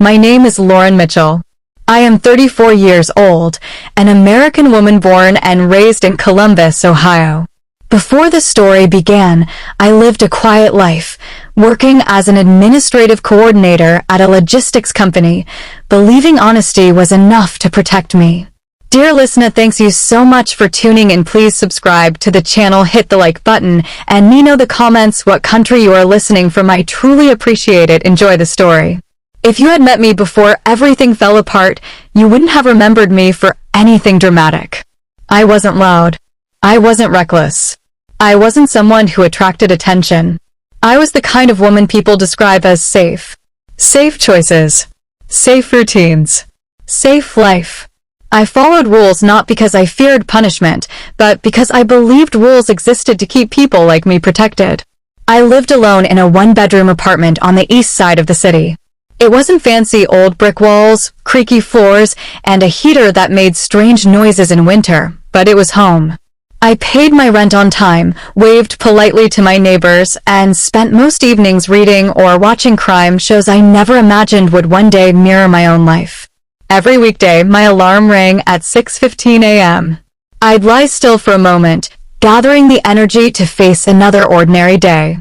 My name is Lauren Mitchell. I am 34 years old, an American woman born and raised in Columbus, Ohio. Before the story began, I lived a quiet life, working as an administrative coordinator at a logistics company, believing honesty was enough to protect me. Dear listener, thanks you so much for tuning in. Please subscribe to the channel, hit the like button, and me know the comments what country you are listening from. I truly appreciate it. Enjoy the story. If you had met me before everything fell apart, you wouldn't have remembered me for anything dramatic. I wasn't loud. I wasn't reckless. I wasn't someone who attracted attention. I was the kind of woman people describe as safe. Safe choices. Safe routines. Safe life. I followed rules not because I feared punishment, but because I believed rules existed to keep people like me protected. I lived alone in a one-bedroom apartment on the east side of the city. It wasn't fancy. Old brick walls, creaky floors, and a heater that made strange noises in winter, but it was home. I paid my rent on time, waved politely to my neighbors, and spent most evenings reading or watching crime shows I never imagined would one day mirror my own life. Every weekday, my alarm rang at 6:15 a.m. I'd lie still for a moment, gathering the energy to face another ordinary day.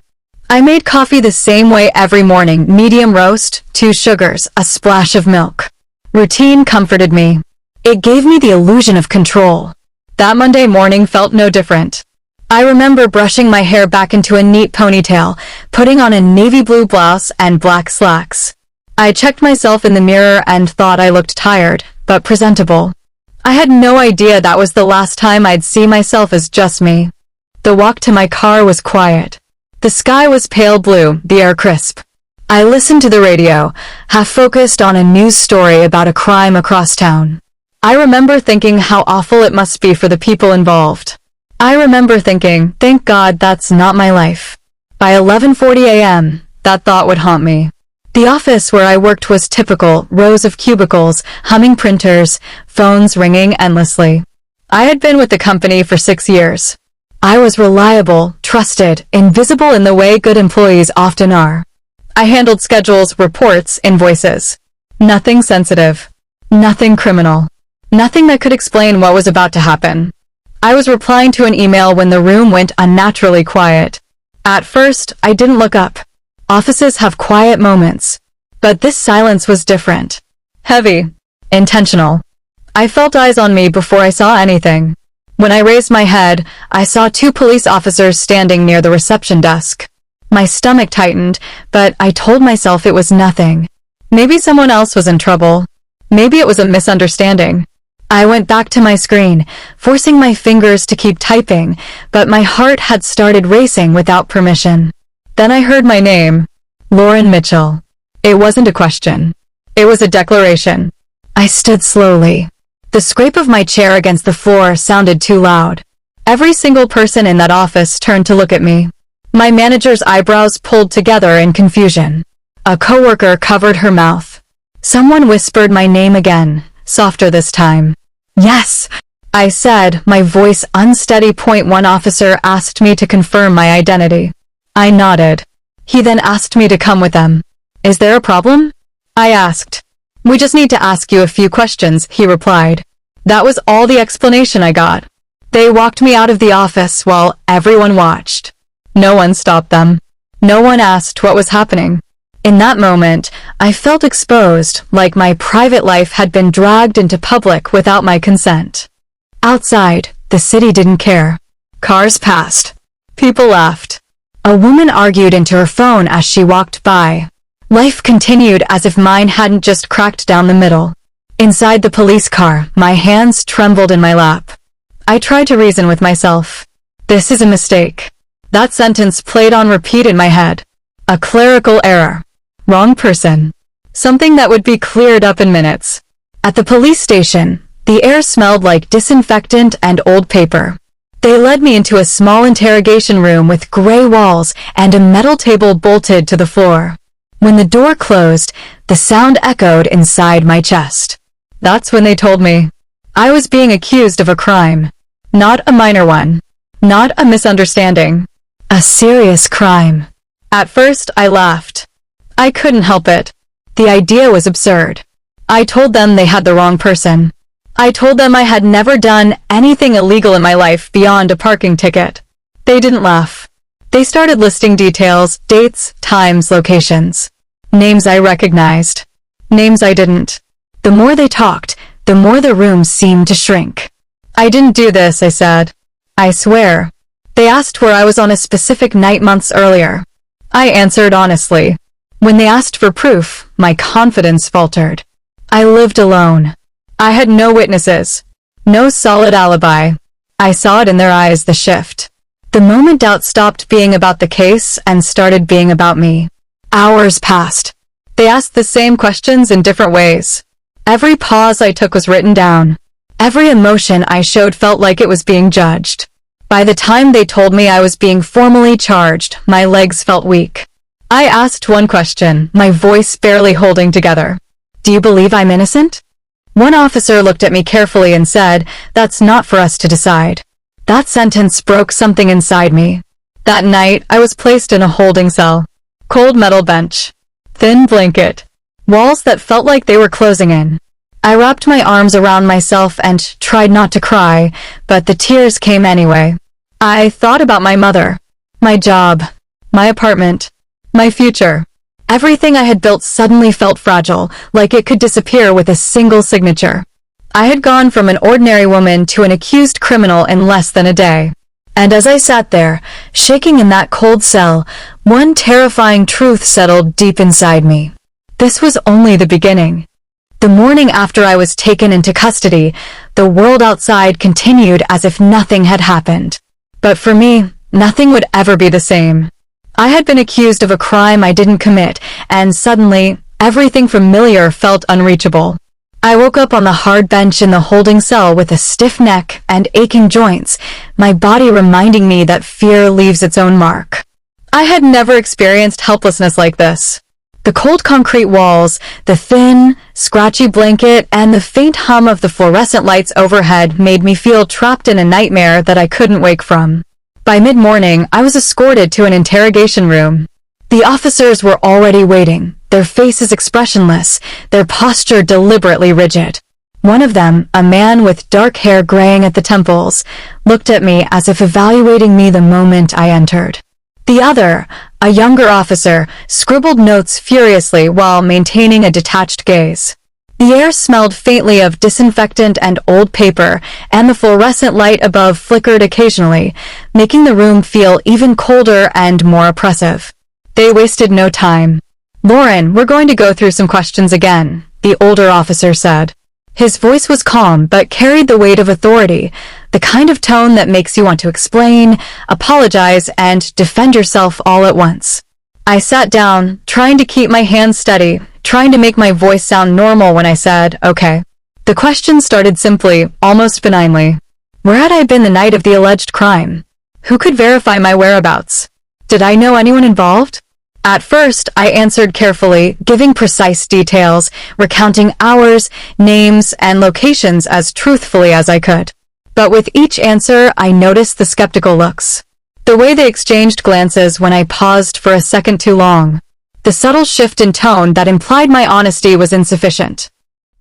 I made coffee the same way every morning: medium roast, 2 sugars, a splash of milk. Routine comforted me. It gave me the illusion of control. That Monday morning felt no different. I remember brushing my hair back into a neat ponytail, putting on a navy blue blouse and black slacks. I checked myself in the mirror and thought I looked tired, but presentable. I had no idea that was the last time I'd see myself as just me. The walk to my car was quiet. The sky was pale blue, the air crisp. I listened to the radio, half focused on a news story about a crime across town. I remember thinking how awful it must be for the people involved. I remember thinking, thank God that's not my life. By 11:40 a.m., that thought would haunt me. The office where I worked was typical: rows of cubicles, humming printers, phones ringing endlessly. I had been with the company for 6 years. I was reliable, trusted, invisible in the way good employees often are. I handled schedules, reports, invoices. Nothing sensitive. Nothing criminal. Nothing that could explain what was about to happen. I was replying to an email when the room went unnaturally quiet. At first, I didn't look up. Offices have quiet moments. But this silence was different. Heavy. Intentional. I felt eyes on me before I saw anything. When I raised my head, I saw 2 police officers standing near the reception desk. My stomach tightened, but I told myself it was nothing. Maybe someone else was in trouble. Maybe it was a misunderstanding. I went back to my screen, forcing my fingers to keep typing, but my heart had started racing without permission. Then I heard my name. Lauren Mitchell. It wasn't a question. It was a declaration. I stood slowly. The scrape of my chair against the floor sounded too loud. Every single person in that office turned to look at me. My manager's eyebrows pulled together in confusion. A coworker covered her mouth. Someone whispered my name again, softer this time. Yes, I said, my voice unsteady. One officer asked me to confirm my identity. I nodded. He then asked me to come with them. Is there a problem? I asked. We just need to ask you a few questions, he replied. That was all the explanation I got. They walked me out of the office while everyone watched. No one stopped them. No one asked what was happening. In that moment, I felt exposed, like my private life had been dragged into public without my consent. Outside, the city didn't care. Cars passed. People laughed. A woman argued into her phone as she walked by. Life continued as if mine hadn't just cracked down the middle. Inside the police car, my hands trembled in my lap. I tried to reason with myself. This is a mistake. That sentence played on repeat in my head. A clerical error. Wrong person. Something that would be cleared up in minutes. At the police station, the air smelled like disinfectant and old paper. They led me into a small interrogation room with gray walls and a metal table bolted to the floor. When the door closed, the sound echoed inside my chest. That's when they told me I was being accused of a crime. Not a minor one. Not a misunderstanding. A serious crime. At first, I laughed. I couldn't help it. The idea was absurd. I told them they had the wrong person. I told them I had never done anything illegal in my life beyond a parking ticket. They didn't laugh. They started listing details, dates, times, locations. Names I recognized. Names I didn't. The more they talked, the more the room seemed to shrink. I didn't do this, I said. I swear. They asked where I was on a specific night months earlier. I answered honestly. When they asked for proof, my confidence faltered. I lived alone. I had no witnesses. No solid alibi. I saw it in their eyes, the shift. The moment doubt stopped being about the case and started being about me. Hours passed. They asked the same questions in different ways. Every pause I took was written down. Every emotion I showed felt like it was being judged. By the time they told me I was being formally charged, my legs felt weak. I asked one question, my voice barely holding together. Do you believe I'm innocent? One officer looked at me carefully and said, "That's not for us to decide." That sentence broke something inside me. That night, I was placed in a holding cell. Cold metal bench. Thin blanket. Walls that felt like they were closing in. I wrapped my arms around myself and tried not to cry, but the tears came anyway. I thought about my mother, my job, my apartment, my future. Everything I had built suddenly felt fragile, like it could disappear with a single signature. I had gone from an ordinary woman to an accused criminal in less than a day. And as I sat there, shaking in that cold cell, one terrifying truth settled deep inside me. This was only the beginning. The morning after I was taken into custody, the world outside continued as if nothing had happened. But for me, nothing would ever be the same. I had been accused of a crime I didn't commit, and suddenly, everything familiar felt unreachable. I woke up on the hard bench in the holding cell with a stiff neck and aching joints, my body reminding me that fear leaves its own mark. I had never experienced helplessness like this. The cold concrete walls, the thin, scratchy blanket, and the faint hum of the fluorescent lights overhead made me feel trapped in a nightmare that I couldn't wake from. By mid-morning, I was escorted to an interrogation room. The officers were already waiting, their faces expressionless, their posture deliberately rigid. One of them, a man with dark hair graying at the temples, looked at me as if evaluating me the moment I entered. The other, a younger officer, scribbled notes furiously while maintaining a detached gaze. The air smelled faintly of disinfectant and old paper, and the fluorescent light above flickered occasionally, making the room feel even colder and more oppressive. They wasted no time. "Lauren, we're going to go through some questions again," the older officer said. His voice was calm but carried the weight of authority, the kind of tone that makes you want to explain, apologize, and defend yourself all at once. I sat down, trying to keep my hands steady, trying to make my voice sound normal when I said, "Okay." The question started simply, almost benignly. Where had I been the night of the alleged crime? Who could verify my whereabouts? Did I know anyone involved? At first, I answered carefully, giving precise details, recounting hours, names, and locations as truthfully as I could. But with each answer, I noticed the skeptical looks. The way they exchanged glances when I paused for a second too long. The subtle shift in tone that implied my honesty was insufficient.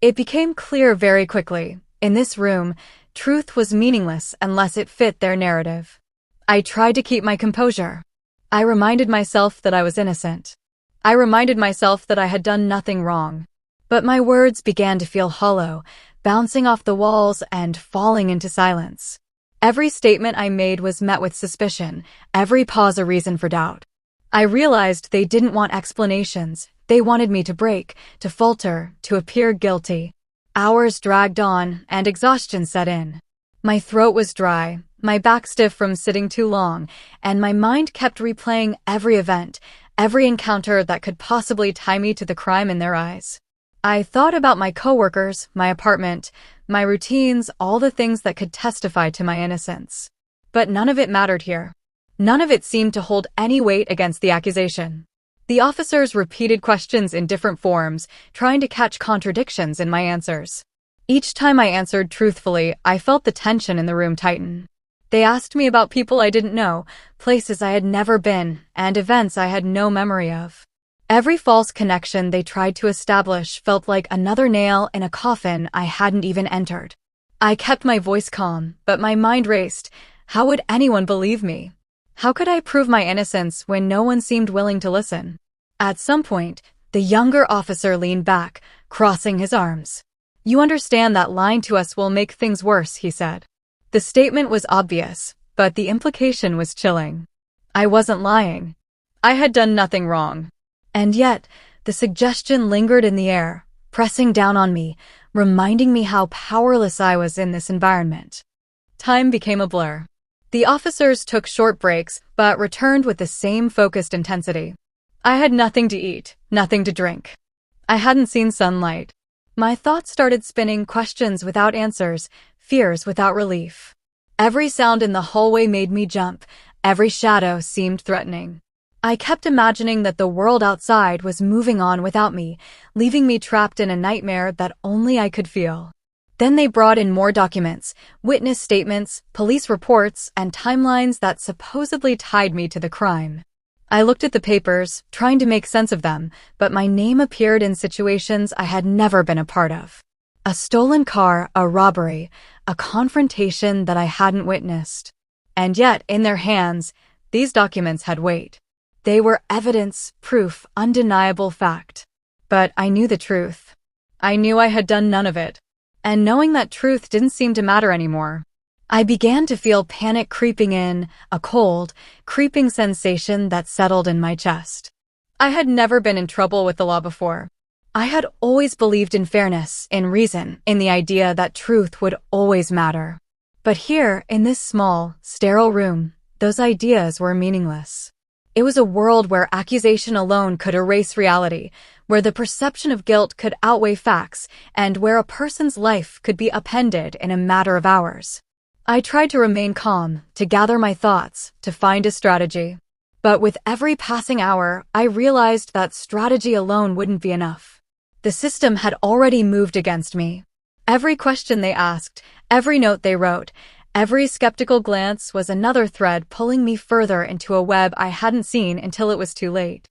It became clear very quickly. In this room, truth was meaningless unless it fit their narrative. I tried to keep my composure. I reminded myself that I was innocent. I reminded myself that I had done nothing wrong. But my words began to feel hollow, bouncing off the walls and falling into silence. Every statement I made was met with suspicion, every pause a reason for doubt. I realized they didn't want explanations. They wanted me to break, to falter, to appear guilty. Hours dragged on, and exhaustion set in. My throat was dry, my back stiff from sitting too long, and my mind kept replaying every event, every encounter that could possibly tie me to the crime in their eyes. I thought about my coworkers, my apartment, my routines, all the things that could testify to my innocence. But none of it mattered here. None of it seemed to hold any weight against the accusation. The officers repeated questions in different forms, trying to catch contradictions in my answers. Each time I answered truthfully, I felt the tension in the room tighten. They asked me about people I didn't know, places I had never been, and events I had no memory of. Every false connection they tried to establish felt like another nail in a coffin I hadn't even entered. I kept my voice calm, but my mind raced. How would anyone believe me? How could I prove my innocence when no one seemed willing to listen? At some point, the younger officer leaned back, crossing his arms. "You understand that lying to us will make things worse," he said. The statement was obvious, but the implication was chilling. I wasn't lying. I had done nothing wrong. And yet, the suggestion lingered in the air, pressing down on me, reminding me how powerless I was in this environment. Time became a blur. The officers took short breaks, but returned with the same focused intensity. I had nothing to eat, nothing to drink. I hadn't seen sunlight. My thoughts started spinning, questions without answers, fears without relief. Every sound in the hallway made me jump. Every shadow seemed threatening. I kept imagining that the world outside was moving on without me, leaving me trapped in a nightmare that only I could feel. Then they brought in more documents, witness statements, police reports, and timelines that supposedly tied me to the crime. I looked at the papers, trying to make sense of them, but my name appeared in situations I had never been a part of. A stolen car, a robbery, a confrontation that I hadn't witnessed. And yet, in their hands, these documents had weight. They were evidence, proof, undeniable fact. But I knew the truth. I knew I had done none of it. And knowing that truth didn't seem to matter anymore. I began to feel panic creeping in, a cold, creeping sensation that settled in my chest. I had never been in trouble with the law before. I had always believed in fairness, in reason, in the idea that truth would always matter. But here, in this small, sterile room, those ideas were meaningless. It was a world where accusation alone could erase reality, where the perception of guilt could outweigh facts, and where a person's life could be upended in a matter of hours. I tried to remain calm, to gather my thoughts, to find a strategy. But with every passing hour, I realized that strategy alone wouldn't be enough. The system had already moved against me. Every question they asked, every note they wrote, every skeptical glance was another thread pulling me further into a web I hadn't seen until it was too late.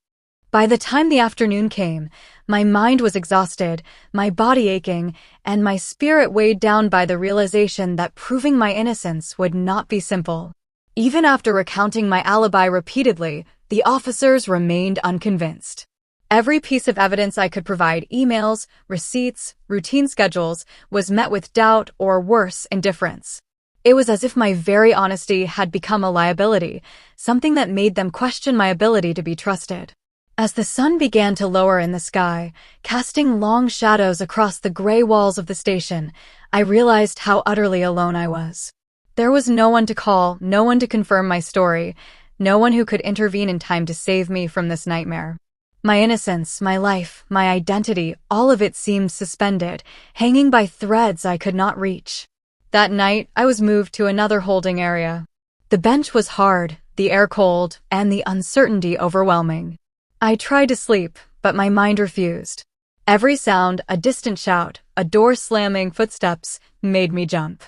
By the time the afternoon came, my mind was exhausted, my body aching, and my spirit weighed down by the realization that proving my innocence would not be simple. Even after recounting my alibi repeatedly, the officers remained unconvinced. Every piece of evidence I could provide, emails, receipts, routine schedules, was met with doubt or worse, indifference. It was as if my very honesty had become a liability, something that made them question my ability to be trusted. As the sun began to lower in the sky, casting long shadows across the gray walls of the station, I realized how utterly alone I was. There was no one to call, no one to confirm my story, no one who could intervene in time to save me from this nightmare. My innocence, my life, my identity, all of it seemed suspended, hanging by threads I could not reach. That night, I was moved to another holding area. The bench was hard, the air cold, and the uncertainty overwhelming. I tried to sleep, but my mind refused. Every sound, a distant shout, a door slamming, footsteps, made me jump.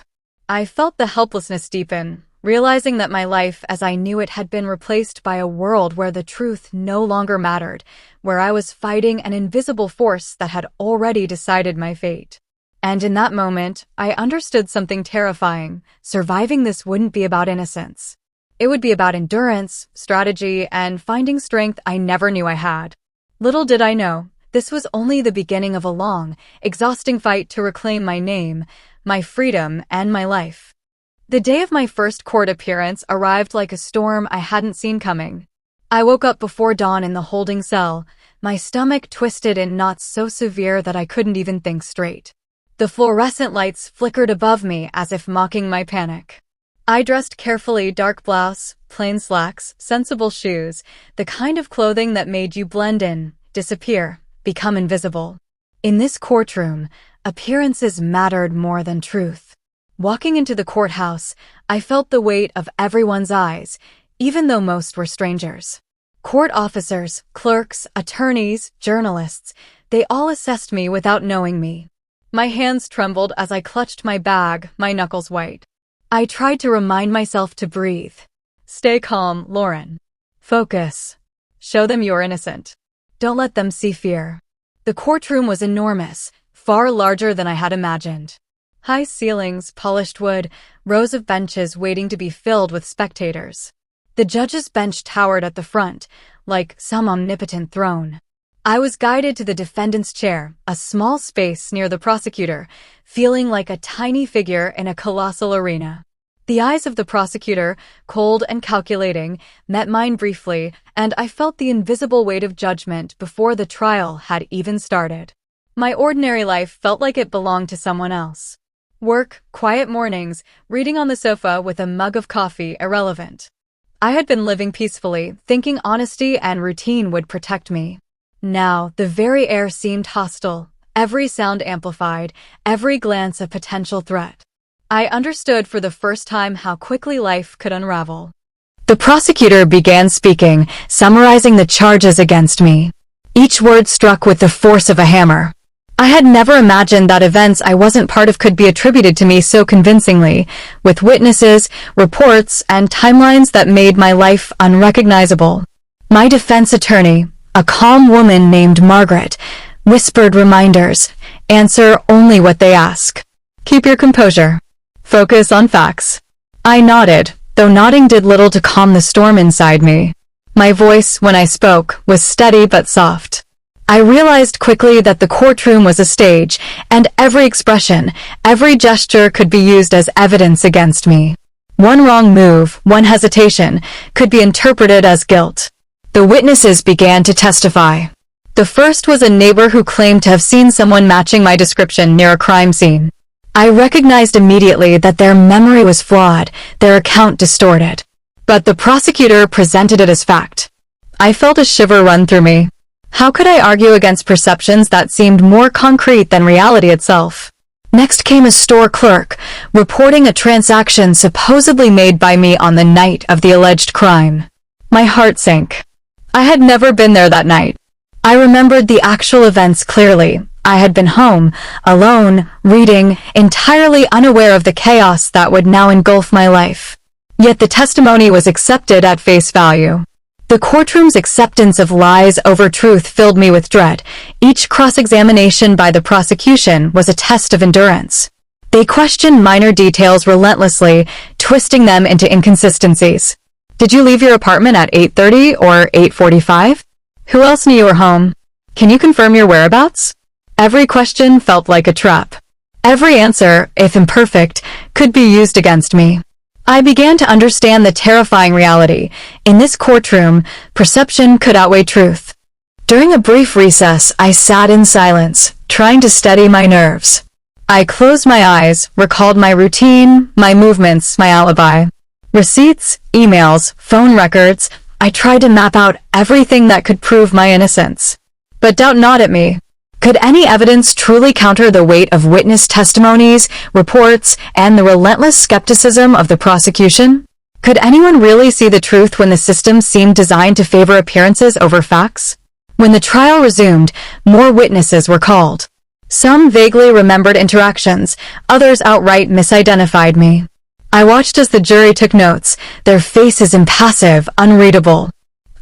I felt the helplessness deepen, realizing that my life as I knew it had been replaced by a world where the truth no longer mattered, where I was fighting an invisible force that had already decided my fate. And in that moment, I understood something terrifying. Surviving this wouldn't be about innocence. It would be about endurance, strategy, and finding strength I never knew I had. Little did I know, this was only the beginning of a long, exhausting fight to reclaim my name, my freedom, and my life. The day of my first court appearance arrived like a storm I hadn't seen coming. I woke up before dawn in the holding cell, my stomach twisted in knots so severe that I couldn't even think straight. The fluorescent lights flickered above me as if mocking my panic. I dressed carefully, dark blouse, plain slacks, sensible shoes, the kind of clothing that made you blend in, disappear, become invisible. In this courtroom, appearances mattered more than truth. Walking into the courthouse, I felt the weight of everyone's eyes, even though most were strangers. Court officers, clerks, attorneys, journalists, they all assessed me without knowing me. My hands trembled as I clutched my bag, my knuckles white. I tried to remind myself to breathe. Stay calm, Lauren. Focus. Show them you're innocent. Don't let them see fear. The courtroom was enormous, far larger than I had imagined. High ceilings, polished wood, rows of benches waiting to be filled with spectators. The judge's bench towered at the front, like some omnipotent throne. I was guided to the defendant's chair, a small space near the prosecutor, feeling like a tiny figure in a colossal arena. The eyes of the prosecutor, cold and calculating, met mine briefly, and I felt the invisible weight of judgment before the trial had even started. My ordinary life felt like it belonged to someone else. Work, quiet mornings, reading on the sofa with a mug of coffee, irrelevant. I had been living peacefully, thinking honesty and routine would protect me. Now, the very air seemed hostile, every sound amplified, every glance a potential threat. I understood for the first time how quickly life could unravel. The prosecutor began speaking, summarizing the charges against me. Each word struck with the force of a hammer. I had never imagined that events I wasn't part of could be attributed to me so convincingly, with witnesses, reports, and timelines that made my life unrecognizable. My defense attorney, a calm woman named Margaret, whispered reminders, answer only what they ask. Keep your composure. Focus on facts. I nodded, though nodding did little to calm the storm inside me. My voice, when I spoke, was steady but soft. I realized quickly that the courtroom was a stage, and every expression, every gesture could be used as evidence against me. One wrong move, one hesitation, could be interpreted as guilt. The witnesses began to testify. The first was a neighbor who claimed to have seen someone matching my description near a crime scene. I recognized immediately that their memory was flawed, their account distorted. But the prosecutor presented it as fact. I felt a shiver run through me. How could I argue against perceptions that seemed more concrete than reality itself? Next came a store clerk, reporting a transaction supposedly made by me on the night of the alleged crime. My heart sank. I had never been there that night. I remembered the actual events clearly. I had been home, alone, reading, entirely unaware of the chaos that would now engulf my life. Yet the testimony was accepted at face value. The courtroom's acceptance of lies over truth filled me with dread. Each cross-examination by the prosecution was a test of endurance. They questioned minor details relentlessly, twisting them into inconsistencies. Did you leave your apartment at 8:30 or 8:45? Who else knew you were home? Can you confirm your whereabouts? Every question felt like a trap. Every answer, if imperfect, could be used against me. I began to understand the terrifying reality. In this courtroom, perception could outweigh truth. During a brief recess, I sat in silence, trying to steady my nerves. I closed my eyes, recalled my routine, my movements, my alibi. Receipts, emails, phone records. I tried to map out everything that could prove my innocence. But doubt gnawed at me. Could any evidence truly counter the weight of witness testimonies, reports, and the relentless skepticism of the prosecution? Could anyone really see the truth when the system seemed designed to favor appearances over facts? When the trial resumed, more witnesses were called. Some vaguely remembered interactions, others outright misidentified me. I watched as the jury took notes, their faces impassive, unreadable.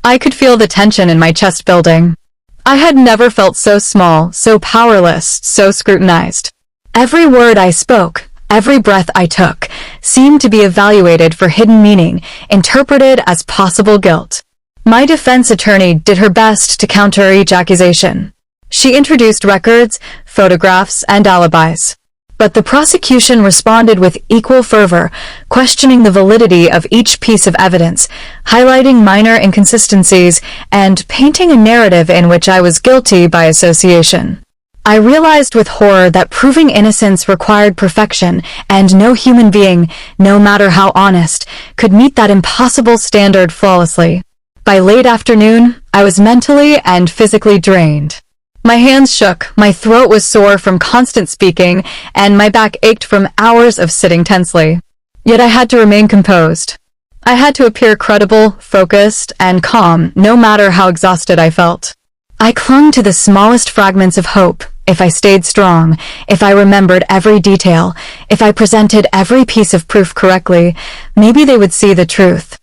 I could feel the tension in my chest building. I had never felt so small, so powerless, so scrutinized. Every word I spoke, every breath I took, seemed to be evaluated for hidden meaning, interpreted as possible guilt. My defense attorney did her best to counter each accusation. She introduced records, photographs, and alibis. But the prosecution responded with equal fervor, questioning the validity of each piece of evidence, highlighting minor inconsistencies, and painting a narrative in which I was guilty by association. I realized with horror that proving innocence required perfection, and no human being, no matter how honest, could meet that impossible standard flawlessly. By late afternoon, I was mentally and physically drained. My hands shook, my throat was sore from constant speaking, and my back ached from hours of sitting tensely. Yet I had to remain composed. I had to appear credible, focused, and calm, no matter how exhausted I felt. I clung to the smallest fragments of hope. If I stayed strong, if I remembered every detail, if I presented every piece of proof correctly, maybe they would see the truth.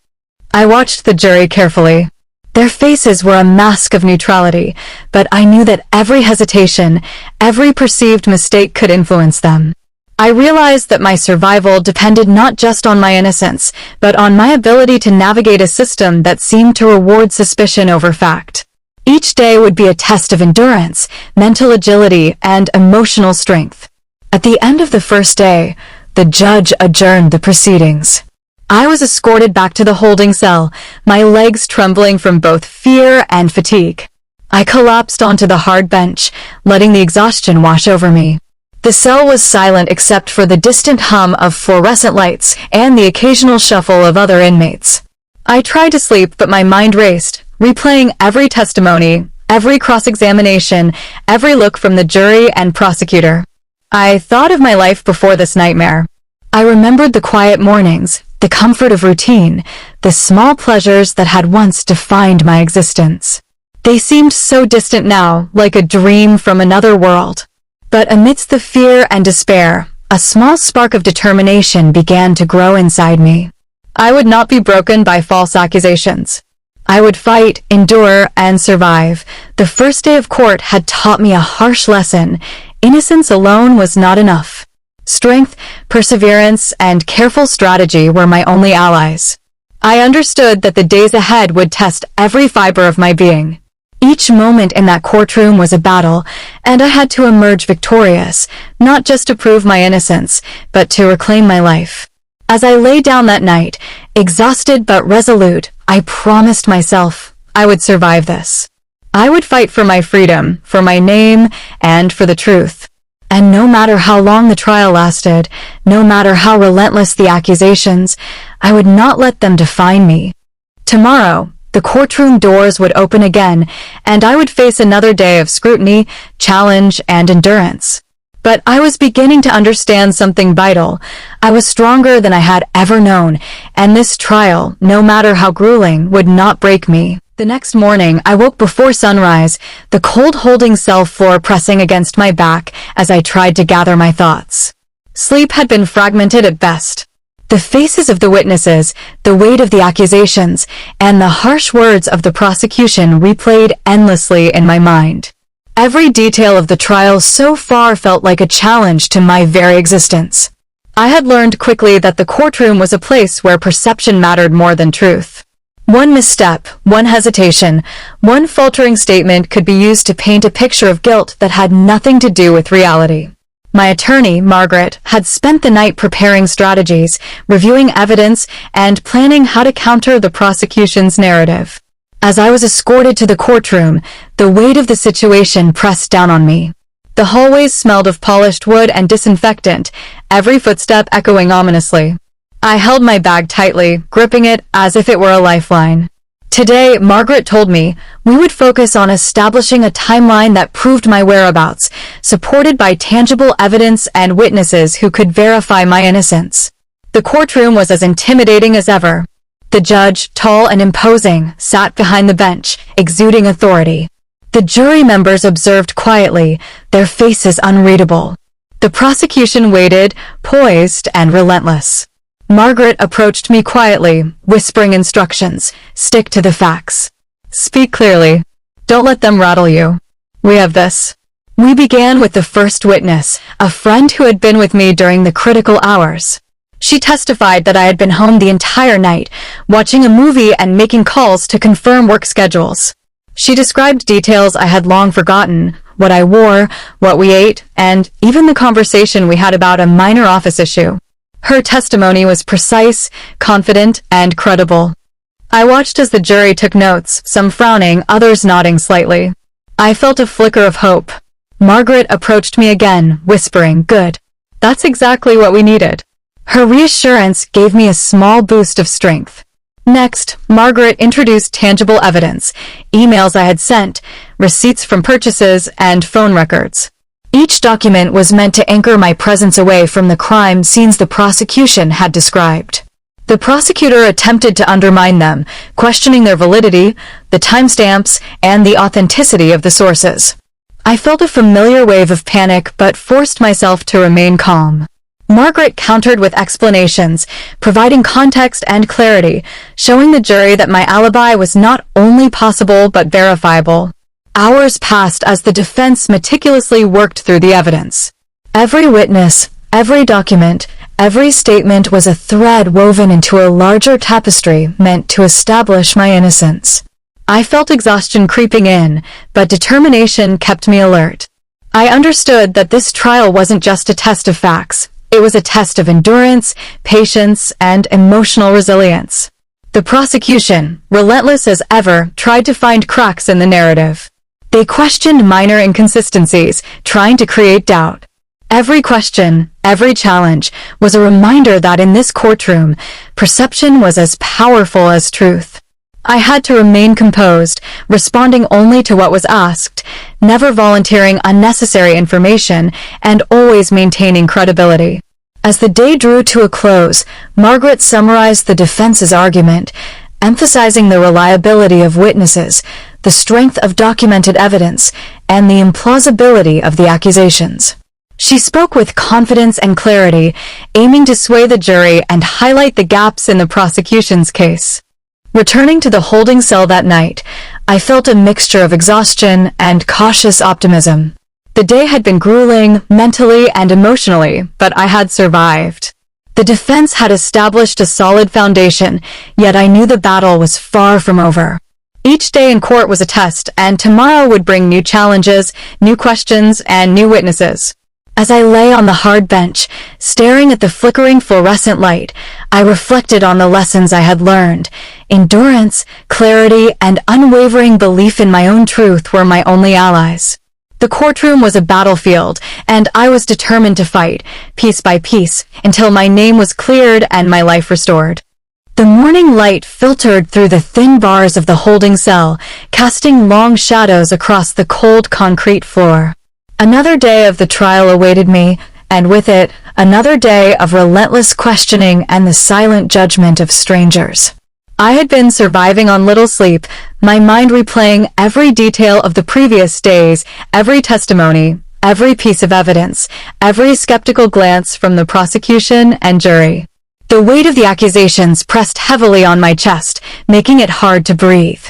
I watched the jury carefully. Their faces were a mask of neutrality, but I knew that every hesitation, every perceived mistake could influence them. I realized that my survival depended not just on my innocence, but on my ability to navigate a system that seemed to reward suspicion over fact. Each day would be a test of endurance, mental agility, and emotional strength. At the end of the first day, the judge adjourned the proceedings. I was escorted back to the holding cell, my legs trembling from both fear and fatigue. I collapsed onto the hard bench, letting the exhaustion wash over me. The cell was silent except for the distant hum of fluorescent lights and the occasional shuffle of other inmates. I tried to sleep, but my mind raced, replaying every testimony, every cross-examination, every look from the jury and prosecutor. I thought of my life before this nightmare. I remembered the quiet mornings, the comfort of routine, the small pleasures that had once defined my existence. They seemed so distant now, like a dream from another world. But amidst the fear and despair, a small spark of determination began to grow inside me. I would not be broken by false accusations. I would fight, endure, and survive. The first day of court had taught me a harsh lesson. Innocence alone was not enough. Strength, perseverance, and careful strategy were my only allies. I understood that the days ahead would test every fiber of my being. Each moment in that courtroom was a battle, and I had to emerge victorious, not just to prove my innocence, but to reclaim my life. As I lay down that night, exhausted but resolute, I promised myself I would survive this. I would fight for my freedom, for my name, and for the truth. And no matter how long the trial lasted, no matter how relentless the accusations, I would not let them define me. Tomorrow, the courtroom doors would open again, and I would face another day of scrutiny, challenge, and endurance. But I was beginning to understand something vital. I was stronger than I had ever known, and this trial, no matter how grueling, would not break me. The next morning, I woke before sunrise, the cold holding cell floor pressing against my back as I tried to gather my thoughts. Sleep had been fragmented at best. The faces of the witnesses, the weight of the accusations, and the harsh words of the prosecution replayed endlessly in my mind. Every detail of the trial so far felt like a challenge to my very existence. I had learned quickly that the courtroom was a place where perception mattered more than truth. One misstep, one hesitation, one faltering statement could be used to paint a picture of guilt that had nothing to do with reality. My attorney, Margaret, had spent the night preparing strategies, reviewing evidence, and planning how to counter the prosecution's narrative. As I was escorted to the courtroom, the weight of the situation pressed down on me. The hallways smelled of polished wood and disinfectant, every footstep echoing ominously. I held my bag tightly, gripping it as if it were a lifeline. Today, Margaret told me, we would focus on establishing a timeline that proved my whereabouts, supported by tangible evidence and witnesses who could verify my innocence. The courtroom was as intimidating as ever. The judge, tall and imposing, sat behind the bench, exuding authority. The jury members observed quietly, their faces unreadable. The prosecution waited, poised and relentless. Margaret approached me quietly, whispering instructions. Stick to the facts. Speak clearly. Don't let them rattle you. We have this. We began with the first witness, a friend who had been with me during the critical hours. She testified that I had been home the entire night, watching a movie and making calls to confirm work schedules. She described details I had long forgotten, what I wore, what we ate, and even the conversation we had about a minor office issue. Her testimony was precise, confident, and credible. I watched as the jury took notes, some frowning, others nodding slightly. I felt a flicker of hope. Margaret approached me again, whispering, "Good. That's exactly what we needed." Her reassurance gave me a small boost of strength. Next, Margaret introduced tangible evidence, emails I had sent, receipts from purchases, and phone records. Each document was meant to anchor my presence away from the crime scenes the prosecution had described. The prosecutor attempted to undermine them, questioning their validity, the timestamps, and the authenticity of the sources. I felt a familiar wave of panic but forced myself to remain calm. Margaret countered with explanations, providing context and clarity, showing the jury that my alibi was not only possible but verifiable. Hours passed as the defense meticulously worked through the evidence. Every witness, every document, every statement was a thread woven into a larger tapestry meant to establish my innocence. I felt exhaustion creeping in, but determination kept me alert. I understood that this trial wasn't just a test of facts. It was a test of endurance, patience, and emotional resilience. The prosecution, relentless as ever, tried to find cracks in the narrative. They questioned minor inconsistencies, trying to create doubt. Every question, every challenge, was a reminder that in this courtroom, perception was as powerful as truth. I had to remain composed, responding only to what was asked, never volunteering unnecessary information, and always maintaining credibility. As the day drew to a close, Margaret summarized the defense's argument, emphasizing the reliability of witnesses, the strength of documented evidence, and the implausibility of the accusations. She spoke with confidence and clarity, aiming to sway the jury and highlight the gaps in the prosecution's case. Returning to the holding cell that night, I felt a mixture of exhaustion and cautious optimism. The day had been grueling, mentally and emotionally, but I had survived. The defense had established a solid foundation, yet I knew the battle was far from over. Each day in court was a test, and tomorrow would bring new challenges, new questions, and new witnesses. As I lay on the hard bench, staring at the flickering fluorescent light, I reflected on the lessons I had learned. Endurance, clarity, and unwavering belief in my own truth were my only allies. The courtroom was a battlefield, and I was determined to fight, piece by piece, until my name was cleared and my life restored. The morning light filtered through the thin bars of the holding cell, casting long shadows across the cold concrete floor. Another day of the trial awaited me, and with it, another day of relentless questioning and the silent judgment of strangers. I had been surviving on little sleep, my mind replaying every detail of the previous days, every testimony, every piece of evidence, every skeptical glance from the prosecution and jury. The weight of the accusations pressed heavily on my chest, making it hard to breathe.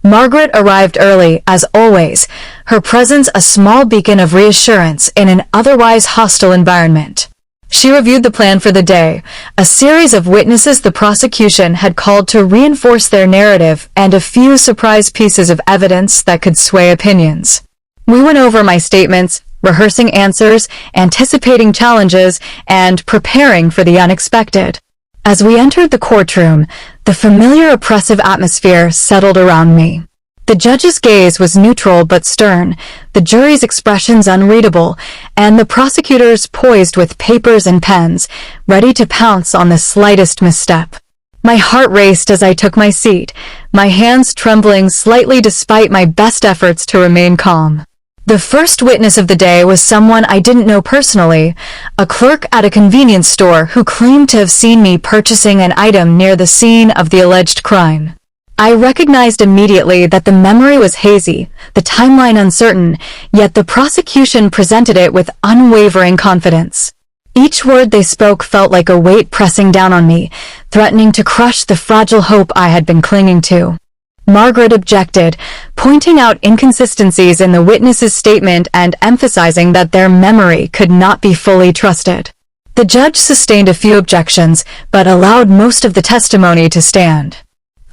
Margaret arrived early, as always, her presence a small beacon of reassurance in an otherwise hostile environment. She reviewed the plan for the day, a series of witnesses the prosecution had called to reinforce their narrative and a few surprise pieces of evidence that could sway opinions. We went over my statements, rehearsing answers, anticipating challenges, and preparing for the unexpected. As we entered the courtroom, the familiar oppressive atmosphere settled around me. The judge's gaze was neutral but stern, the jury's expressions unreadable, and the prosecutors poised with papers and pens, ready to pounce on the slightest misstep. My heart raced as I took my seat, my hands trembling slightly despite my best efforts to remain calm. The first witness of the day was someone I didn't know personally, a clerk at a convenience store who claimed to have seen me purchasing an item near the scene of the alleged crime. I recognized immediately that the memory was hazy, the timeline uncertain, yet the prosecution presented it with unwavering confidence. Each word they spoke felt like a weight pressing down on me, threatening to crush the fragile hope I had been clinging to. Margaret objected, pointing out inconsistencies in the witness's statement and emphasizing that their memory could not be fully trusted. The judge sustained a few objections, but allowed most of the testimony to stand.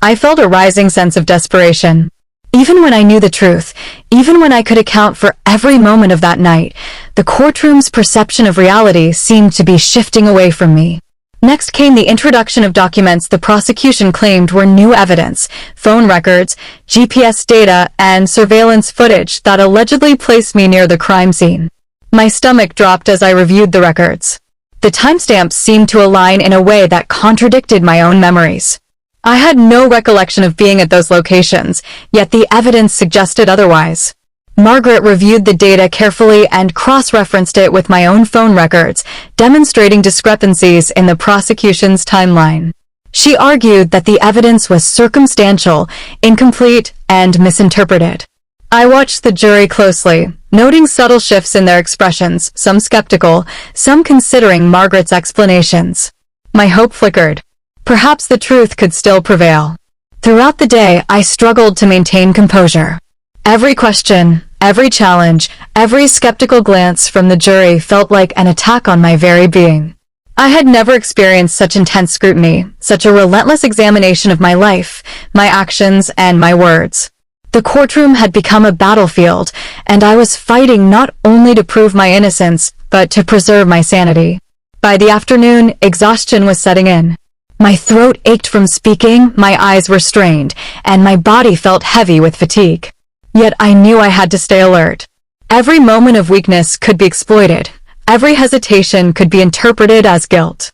I felt a rising sense of desperation. Even when I knew the truth, even when I could account for every moment of that night, the courtroom's perception of reality seemed to be shifting away from me. Next came the introduction of documents the prosecution claimed were new evidence, phone records, GPS data, and surveillance footage that allegedly placed me near the crime scene. My stomach dropped as I reviewed the records. The timestamps seemed to align in a way that contradicted my own memories. I had no recollection of being at those locations, yet the evidence suggested otherwise. Margaret reviewed the data carefully and cross-referenced it with my own phone records, demonstrating discrepancies in the prosecution's timeline. She argued that the evidence was circumstantial, incomplete, and misinterpreted. I watched the jury closely, noting subtle shifts in their expressions, some skeptical, some considering Margaret's explanations. My hope flickered. Perhaps the truth could still prevail. Throughout the day, I struggled to maintain composure. Every question, every challenge, every skeptical glance from the jury felt like an attack on my very being. I had never experienced such intense scrutiny, such a relentless examination of my life, my actions, and my words. The courtroom had become a battlefield, and I was fighting not only to prove my innocence, but to preserve my sanity. By the afternoon, exhaustion was setting in. My throat ached from speaking, my eyes were strained, and my body felt heavy with fatigue. Yet I knew I had to stay alert. Every moment of weakness could be exploited. Every hesitation could be interpreted as guilt.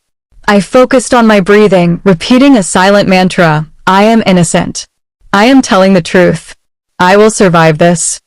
I focused on my breathing, repeating a silent mantra, I am innocent. I am telling the truth. I will survive this.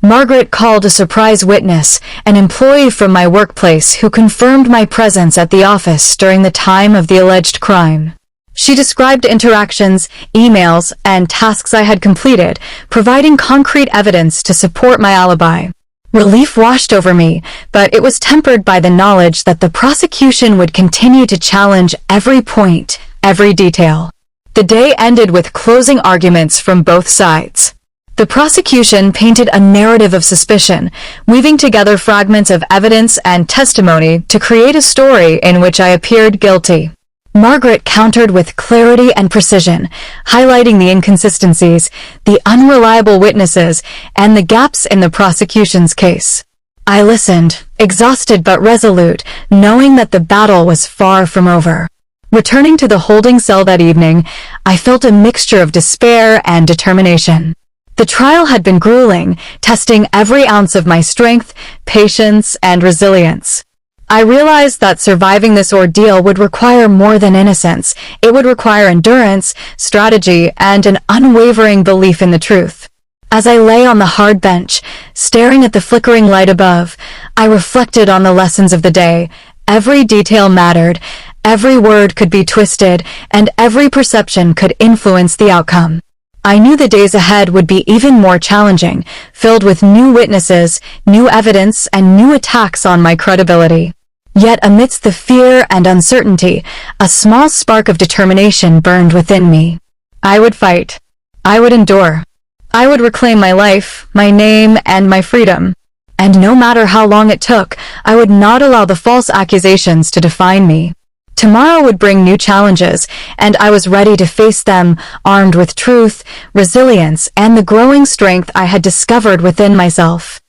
Margaret called a surprise witness, an employee from my workplace who confirmed my presence at the office during the time of the alleged crime. She described interactions, emails, and tasks I had completed, providing concrete evidence to support my alibi. Relief washed over me, but it was tempered by the knowledge that the prosecution would continue to challenge every point, every detail. The day ended with closing arguments from both sides. The prosecution painted a narrative of suspicion, weaving together fragments of evidence and testimony to create a story in which I appeared guilty. Margaret countered with clarity and precision, highlighting the inconsistencies, the unreliable witnesses, and the gaps in the prosecution's case. I listened, exhausted but resolute, knowing that the battle was far from over. Returning to the holding cell that evening, I felt a mixture of despair and determination. The trial had been grueling, testing every ounce of my strength, patience, and resilience. I realized that surviving this ordeal would require more than innocence. It would require endurance, strategy, and an unwavering belief in the truth. As I lay on the hard bench, staring at the flickering light above, I reflected on the lessons of the day. Every detail mattered, every word could be twisted, and every perception could influence the outcome. I knew the days ahead would be even more challenging, filled with new witnesses, new evidence, and new attacks on my credibility. Yet amidst the fear and uncertainty, a small spark of determination burned within me. I would fight. I would endure. I would reclaim my life, my name, and my freedom. And no matter how long it took, I would not allow the false accusations to define me. Tomorrow would bring new challenges, and I was ready to face them, armed with truth, resilience, and the growing strength I had discovered within myself.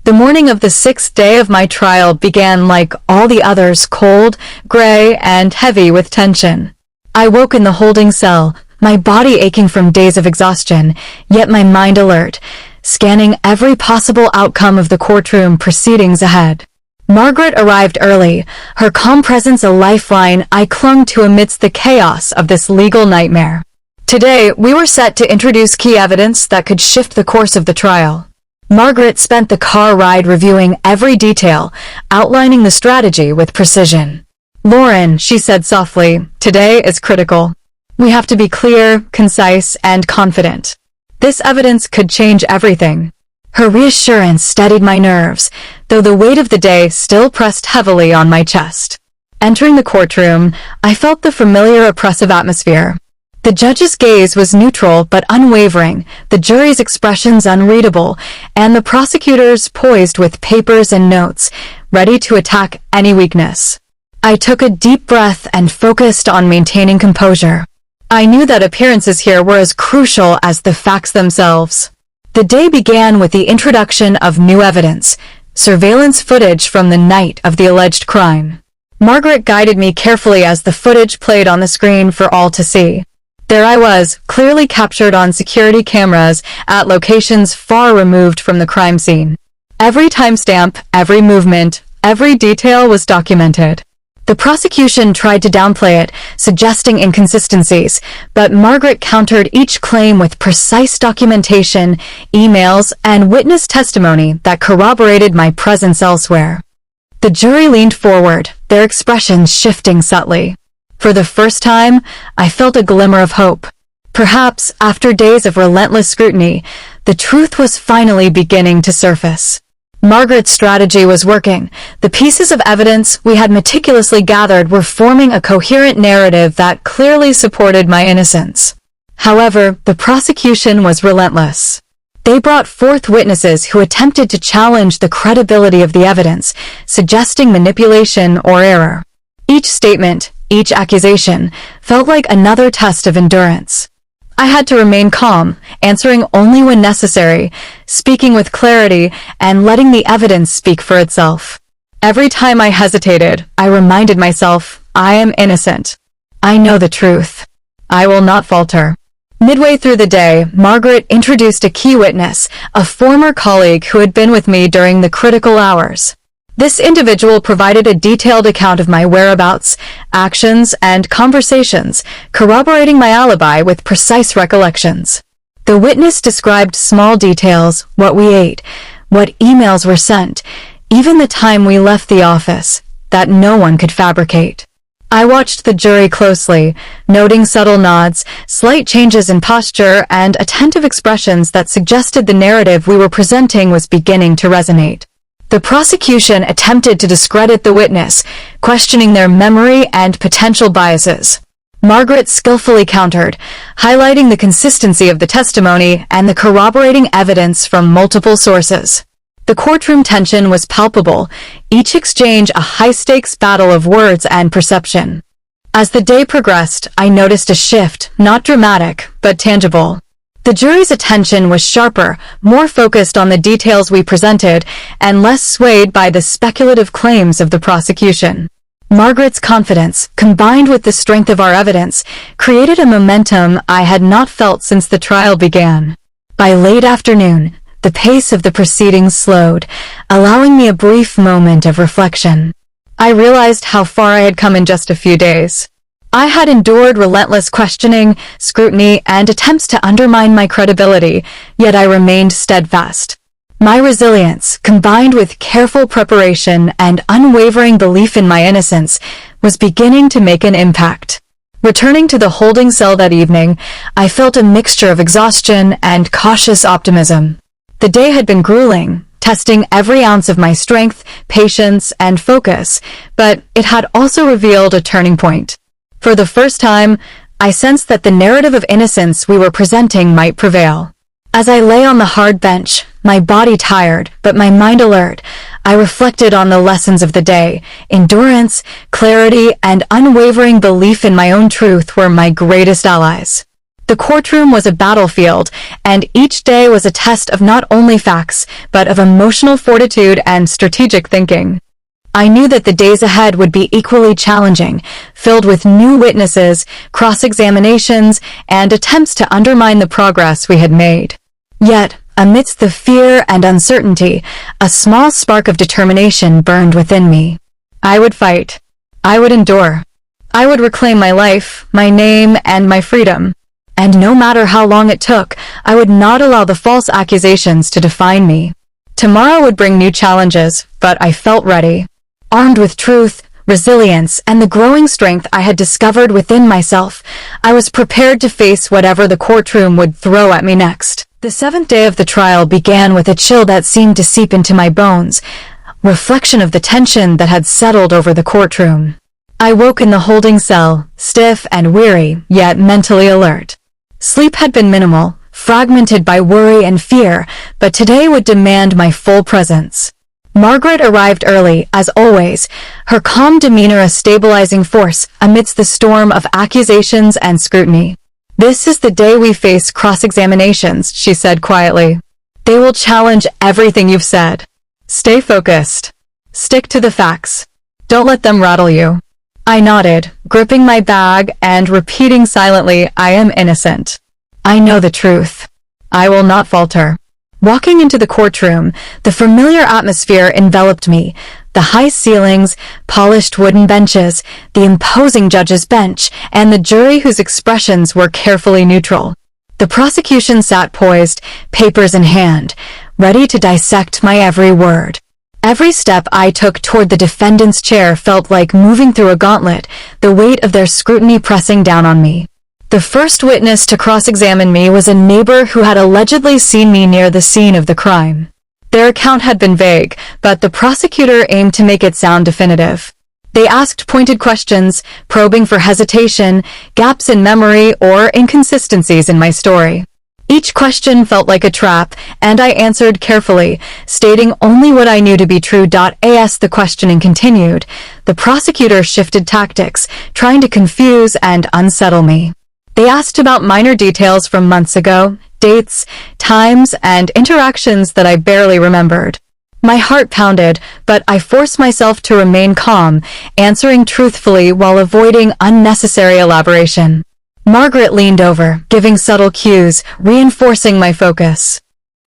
The morning of the sixth day of my trial began like all the others, cold, gray, and heavy with tension. I woke in the holding cell, my body aching from days of exhaustion, yet my mind alert, scanning every possible outcome of the courtroom proceedings ahead. Margaret arrived early, her calm presence a lifeline I clung to amidst the chaos of this legal nightmare. Today, we were set to introduce key evidence that could shift the course of the trial. Margaret spent the car ride reviewing every detail, outlining the strategy with precision. "Lauren," she said softly, "today is critical. We have to be clear, concise, and confident. This evidence could change everything." Her reassurance steadied my nerves, though the weight of the day still pressed heavily on my chest. Entering the courtroom, I felt the familiar oppressive atmosphere. The judge's gaze was neutral but unwavering, the jury's expressions unreadable, and the prosecutors poised with papers and notes, ready to attack any weakness. I took a deep breath and focused on maintaining composure. I knew that appearances here were as crucial as the facts themselves. The day began with the introduction of new evidence, surveillance footage from the night of the alleged crime. Margaret guided me carefully as the footage played on the screen for all to see. There I was, clearly captured on security cameras at locations far removed from the crime scene. Every timestamp, every movement, every detail was documented. The prosecution tried to downplay it, suggesting inconsistencies, but Margaret countered each claim with precise documentation, emails, and witness testimony that corroborated my presence elsewhere. The jury leaned forward, their expressions shifting subtly. For the first time, I felt a glimmer of hope. Perhaps, after days of relentless scrutiny, the truth was finally beginning to surface. Margaret's strategy was working. The pieces of evidence we had meticulously gathered were forming a coherent narrative that clearly supported my innocence. However, the prosecution was relentless. They brought forth witnesses who attempted to challenge the credibility of the evidence, suggesting manipulation or error. Each statement, each accusation, felt like another test of endurance. I had to remain calm, answering only when necessary, speaking with clarity, and letting the evidence speak for itself. Every time I hesitated, I reminded myself, I am innocent. I know the truth. I will not falter. Midway through the day, Margaret introduced a key witness, a former colleague who had been with me during the critical hours. This individual provided a detailed account of my whereabouts, actions, and conversations, corroborating my alibi with precise recollections. The witness described small details, what we ate, what emails were sent, even the time we left the office, that no one could fabricate. I watched the jury closely, noting subtle nods, slight changes in posture, and attentive expressions that suggested the narrative we were presenting was beginning to resonate. The prosecution attempted to discredit the witness, questioning their memory and potential biases. Margaret skillfully countered, highlighting the consistency of the testimony and the corroborating evidence from multiple sources. The courtroom tension was palpable, each exchange a high-stakes battle of words and perception. As the day progressed, I noticed a shift, not dramatic, but tangible. The jury's attention was sharper, more focused on the details we presented, and less swayed by the speculative claims of the prosecution. Margaret's confidence, combined with the strength of our evidence, created a momentum I had not felt since the trial began. By late afternoon, the pace of the proceedings slowed, allowing me a brief moment of reflection. I realized how far I had come in just a few days. I had endured relentless questioning, scrutiny, and attempts to undermine my credibility, yet I remained steadfast. My resilience, combined with careful preparation and unwavering belief in my innocence, was beginning to make an impact. Returning to the holding cell that evening, I felt a mixture of exhaustion and cautious optimism. The day had been grueling, testing every ounce of my strength, patience, and focus, but it had also revealed a turning point. For the first time, I sensed that the narrative of innocence we were presenting might prevail. As I lay on the hard bench, my body tired, but my mind alert, I reflected on the lessons of the day. Endurance, clarity, and unwavering belief in my own truth were my greatest allies. The courtroom was a battlefield, and each day was a test of not only facts, but of emotional fortitude and strategic thinking. I knew that the days ahead would be equally challenging, filled with new witnesses, cross-examinations, and attempts to undermine the progress we had made. Yet, amidst the fear and uncertainty, a small spark of determination burned within me. I would fight. I would endure. I would reclaim my life, my name, and my freedom. And no matter how long it took, I would not allow the false accusations to define me. Tomorrow would bring new challenges, but I felt ready. Armed with truth, resilience, and the growing strength I had discovered within myself, I was prepared to face whatever the courtroom would throw at me next. The seventh day of the trial began with a chill that seemed to seep into my bones, reflection of the tension that had settled over the courtroom. I woke in the holding cell, stiff and weary, yet mentally alert. Sleep had been minimal, fragmented by worry and fear, but today would demand my full presence. Margaret arrived early, as always, her calm demeanor a stabilizing force amidst the storm of accusations and scrutiny. "This is the day we face cross-examinations," she said quietly. "They will challenge everything you've said. Stay focused. Stick to the facts. Don't let them rattle you." I nodded, gripping my bag and repeating silently, "I am innocent. I know the truth. I will not falter." Walking into the courtroom, the familiar atmosphere enveloped me. The high ceilings, polished wooden benches, the imposing judge's bench, and the jury whose expressions were carefully neutral. The prosecution sat poised, papers in hand, ready to dissect my every word. Every step I took toward the defendant's chair felt like moving through a gauntlet, the weight of their scrutiny pressing down on me. The first witness to cross-examine me was a neighbor who had allegedly seen me near the scene of the crime. Their account had been vague, but the prosecutor aimed to make it sound definitive. They asked pointed questions, probing for hesitation, gaps in memory, or inconsistencies in my story. Each question felt like a trap, and I answered carefully, stating only what I knew to be true. As the questioning continued, the prosecutor shifted tactics, trying to confuse and unsettle me. They asked about minor details from months ago, dates, times, and interactions that I barely remembered. My heart pounded, but I forced myself to remain calm, answering truthfully while avoiding unnecessary elaboration. Margaret leaned over, giving subtle cues, reinforcing my focus.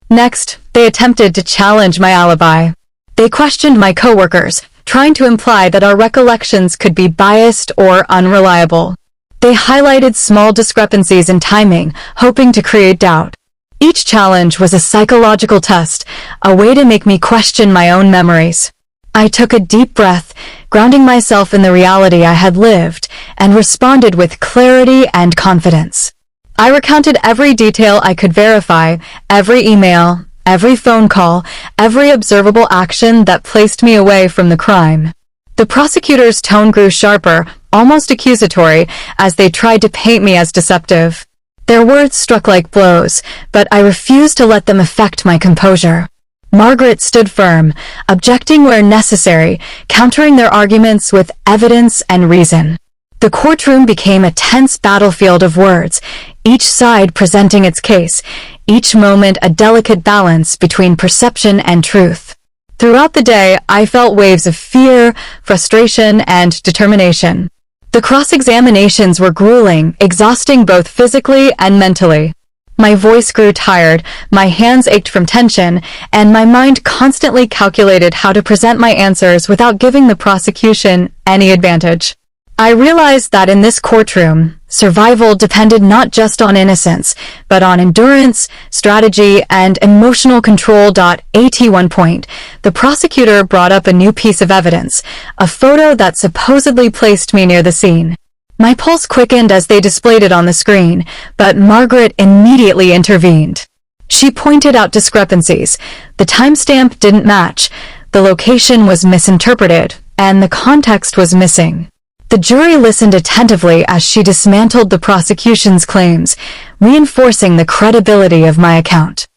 Next, they attempted to challenge my alibi. They questioned my coworkers, trying to imply that our recollections could be biased or unreliable. They highlighted small discrepancies in timing, hoping to create doubt. Each challenge was a psychological test, a way to make me question my own memories. I took a deep breath, grounding myself in the reality I had lived, and responded with clarity and confidence. I recounted every detail I could verify, every email, every phone call, every observable action that placed me away from the crime. The prosecutor's tone grew sharper, almost accusatory, as they tried to paint me as deceptive. Their words struck like blows, but I refused to let them affect my composure. Margaret stood firm, objecting where necessary, countering their arguments with evidence and reason. The courtroom became a tense battlefield of words, each side presenting its case, each moment a delicate balance between perception and truth. Throughout the day, I felt waves of fear, frustration, and determination. The cross-examinations were grueling, exhausting both physically and mentally. My voice grew tired, my hands ached from tension, and my mind constantly calculated how to present my answers without giving the prosecution any advantage. I realized that in this courtroom, survival depended not just on innocence, but on endurance, strategy, and emotional control. At one point, the prosecutor brought up a new piece of evidence, a photo that supposedly placed me near the scene. My pulse quickened as they displayed it on the screen, but Margaret immediately intervened. She pointed out discrepancies. The timestamp didn't match, the location was misinterpreted, and the context was missing. The jury listened attentively as she dismantled the prosecution's claims, reinforcing the credibility of my account.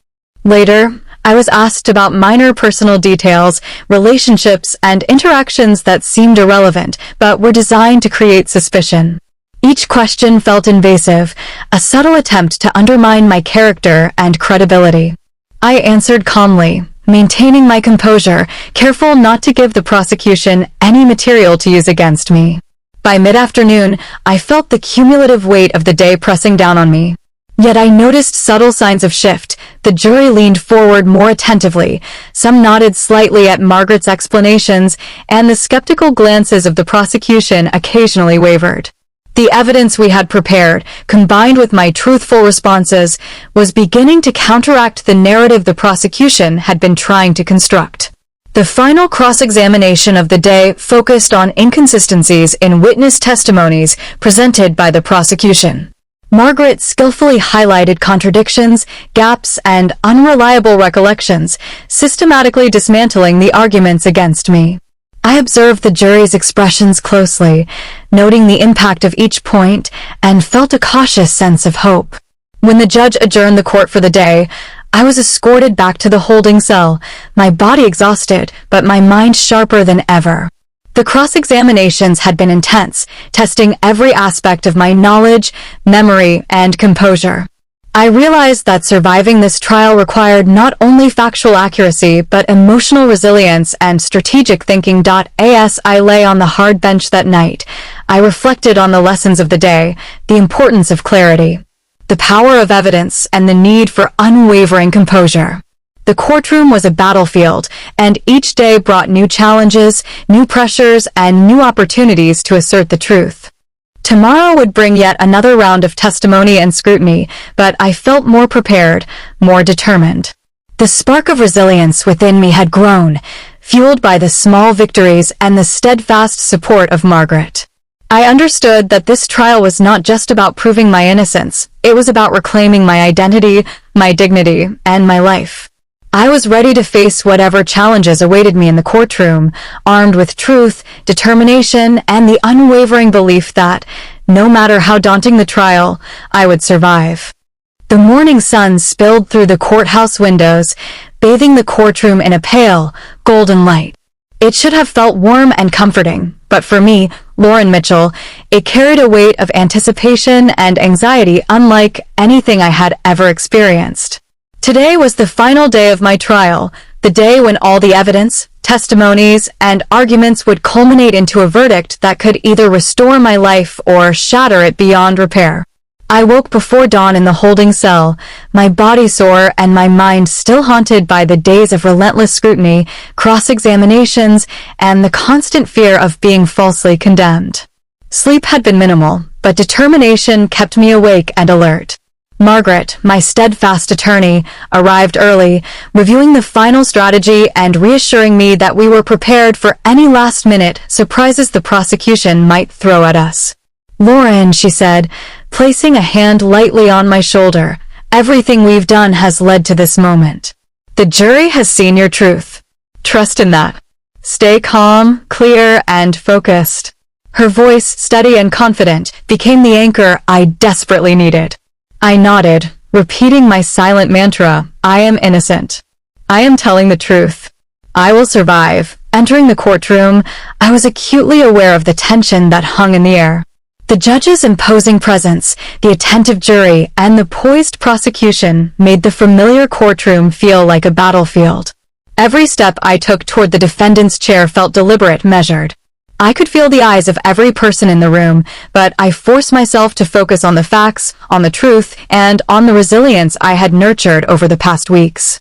Later, I was asked about minor personal details, relationships, and interactions that seemed irrelevant, but were designed to create suspicion. Each question felt invasive, a subtle attempt to undermine my character and credibility. I answered calmly, maintaining my composure, careful not to give the prosecution any material to use against me. By mid-afternoon, I felt the cumulative weight of the day pressing down on me. Yet I noticed subtle signs of shift. The jury leaned forward more attentively. Some nodded slightly at Margaret's explanations, and the skeptical glances of the prosecution occasionally wavered. The evidence we had prepared, combined with my truthful responses, was beginning to counteract the narrative the prosecution had been trying to construct. The final cross-examination of the day focused on inconsistencies in witness testimonies presented by the prosecution. Margaret skillfully highlighted contradictions, gaps, and unreliable recollections, systematically dismantling the arguments against me. I observed the jury's expressions closely, noting the impact of each point, and felt a cautious sense of hope. When the judge adjourned the court for the day, I was escorted back to the holding cell, my body exhausted, but my mind sharper than ever. The cross-examinations had been intense, testing every aspect of my knowledge, memory, and composure. I realized that surviving this trial required not only factual accuracy, but emotional resilience and strategic thinking. As I lay on the hard bench that night, I reflected on the lessons of the day, the importance of clarity, the power of evidence, and the need for unwavering composure. The courtroom was a battlefield, and each day brought new challenges, new pressures, and new opportunities to assert the truth. Tomorrow would bring yet another round of testimony and scrutiny, but I felt more prepared, more determined. The spark of resilience within me had grown, fueled by the small victories and the steadfast support of Margaret. I understood that this trial was not just about proving my innocence, it was about reclaiming my identity, my dignity, and my life. I was ready to face whatever challenges awaited me in the courtroom, armed with truth, determination, and the unwavering belief that, no matter how daunting the trial, I would survive. The morning sun spilled through the courthouse windows, bathing the courtroom in a pale, golden light. It should have felt warm and comforting, but for me, Lauren Mitchell, it carried a weight of anticipation and anxiety unlike anything I had ever experienced. Today was the final day of my trial, the day when all the evidence, testimonies, and arguments would culminate into a verdict that could either restore my life or shatter it beyond repair. I woke before dawn in the holding cell, my body sore and my mind still haunted by the days of relentless scrutiny, cross-examinations, and the constant fear of being falsely condemned. Sleep had been minimal, but determination kept me awake and alert. Margaret, my steadfast attorney, arrived early, reviewing the final strategy and reassuring me that we were prepared for any last-minute surprises the prosecution might throw at us. "Lauren," she said, placing a hand lightly on my shoulder, "everything we've done has led to this moment. The jury has seen your truth. Trust in that. Stay calm, clear, and focused." Her voice, steady and confident, became the anchor I desperately needed. I nodded, repeating my silent mantra, "I am innocent. I am telling the truth. I will survive." Entering the courtroom, I was acutely aware of the tension that hung in the air. The judge's imposing presence, the attentive jury, and the poised prosecution made the familiar courtroom feel like a battlefield. Every step I took toward the defendant's chair felt deliberate, measured. I could feel the eyes of every person in the room, but I forced myself to focus on the facts, on the truth, and on the resilience I had nurtured over the past weeks.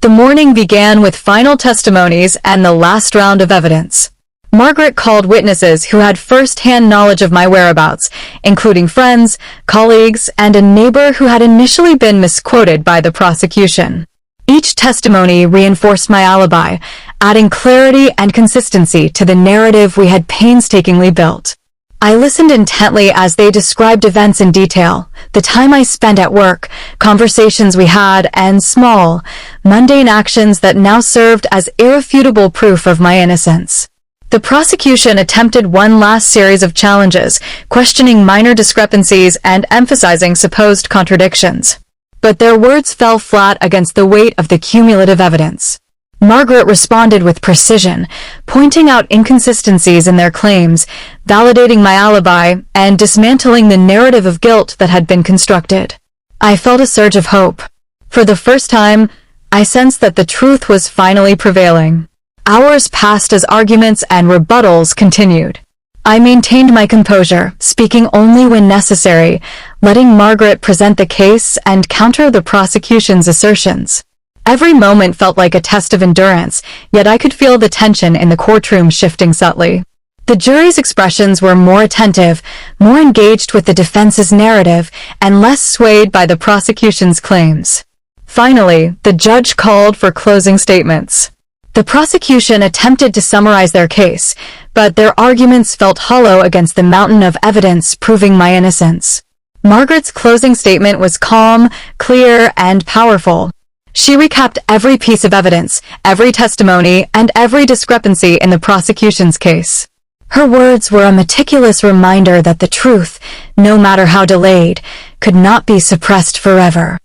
The morning began with final testimonies and the last round of evidence. Margaret called witnesses who had first-hand knowledge of my whereabouts, including friends, colleagues, and a neighbor who had initially been misquoted by the prosecution. Each testimony reinforced my alibi, adding clarity and consistency to the narrative we had painstakingly built. I listened intently as they described events in detail, the time I spent at work, conversations we had, and small, mundane actions that now served as irrefutable proof of my innocence. The prosecution attempted one last series of challenges, questioning minor discrepancies and emphasizing supposed contradictions. But their words fell flat against the weight of the cumulative evidence. Margaret responded with precision, pointing out inconsistencies in their claims, validating my alibi, and dismantling the narrative of guilt that had been constructed. I felt a surge of hope. For the first time, I sensed that the truth was finally prevailing. Hours passed as arguments and rebuttals continued. I maintained my composure, speaking only when necessary, letting Margaret present the case and counter the prosecution's assertions. Every moment felt like a test of endurance, yet I could feel the tension in the courtroom shifting subtly. The jury's expressions were more attentive, more engaged with the defense's narrative, and less swayed by the prosecution's claims. Finally, the judge called for closing statements. The prosecution attempted to summarize their case, but their arguments felt hollow against the mountain of evidence proving my innocence. Margaret's closing statement was calm, clear, and powerful. She recapped every piece of evidence, every testimony, and every discrepancy in the prosecution's case. Her words were a meticulous reminder that the truth, no matter how delayed, could not be suppressed forever.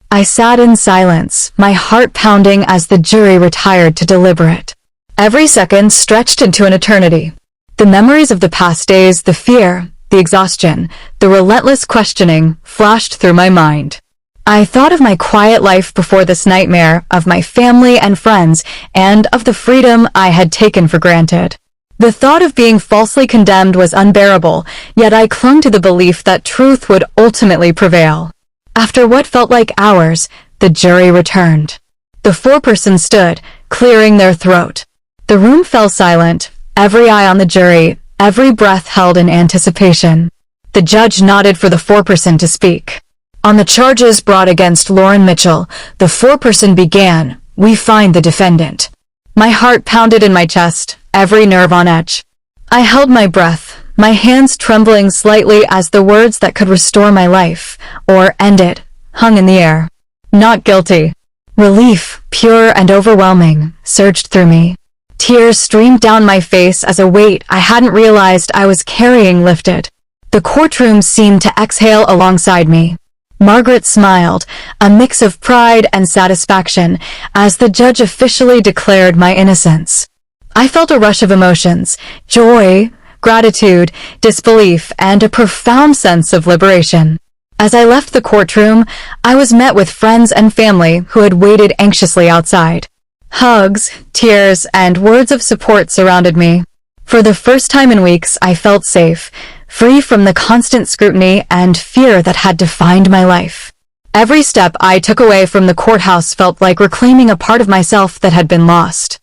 I sat in silence, my heart pounding as the jury retired to deliberate. Every second stretched into an eternity. The memories of the past days, the fear, the exhaustion, the relentless questioning flashed through my mind. I thought of my quiet life before this nightmare, of my family and friends, and of the freedom I had taken for granted. The thought of being falsely condemned was unbearable, yet I clung to the belief that truth would ultimately prevail. After what felt like hours, the jury returned. The foreperson stood, clearing their throat. The room fell silent, every eye on the jury, every breath held in anticipation. The judge nodded for the foreperson to speak. On the charges brought against Lauren Mitchell, the foreperson began, "We find the defendant." My heart pounded in my chest, every nerve on edge. I held my breath, my hands trembling slightly as the words that could restore my life, or end it, hung in the air. "Not guilty." Relief, pure and overwhelming, surged through me. Tears streamed down my face as a weight I hadn't realized I was carrying lifted. The courtroom seemed to exhale alongside me. Margaret smiled, a mix of pride and satisfaction, as the judge officially declared my innocence. I felt a rush of emotions: joy, gratitude, disbelief, and a profound sense of liberation. As I left the courtroom, I was met with friends and family who had waited anxiously outside. Hugs, tears, and words of support surrounded me. For the first time in weeks, I felt safe, free from the constant scrutiny and fear that had defined my life. Every step I took away from the courthouse felt like reclaiming a part of myself that had been lost.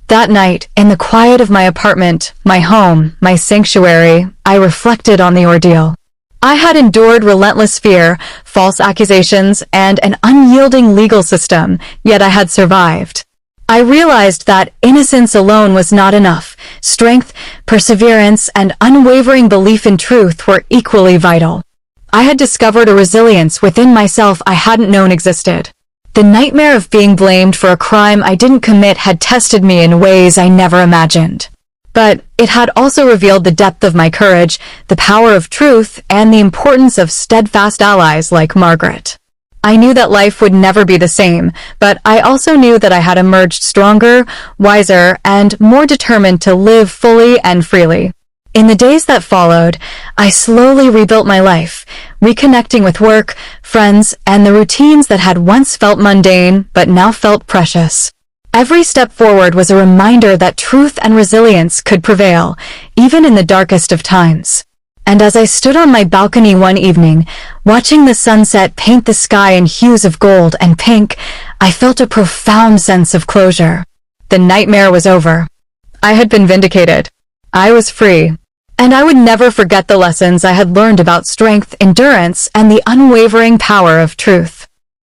That night, in the quiet of my apartment, my home, my sanctuary, I reflected on the ordeal. I had endured relentless fear, false accusations, and an unyielding legal system, yet I had survived. I realized that innocence alone was not enough. Strength, perseverance, and unwavering belief in truth were equally vital. I had discovered a resilience within myself I hadn't known existed. The nightmare of being blamed for a crime I didn't commit had tested me in ways I never imagined. But it had also revealed the depth of my courage, the power of truth, and the importance of steadfast allies like Margaret. I knew that life would never be the same, but I also knew that I had emerged stronger, wiser, and more determined to live fully and freely. In the days that followed, I slowly rebuilt my life, reconnecting with work, friends, and the routines that had once felt mundane but now felt precious. Every step forward was a reminder that truth and resilience could prevail, even in the darkest of times. And as I stood on my balcony one evening, watching the sunset paint the sky in hues of gold and pink, I felt a profound sense of closure. The nightmare was over. I had been vindicated. I was free. And I would never forget the lessons I had learned about strength, endurance, and the unwavering power of truth.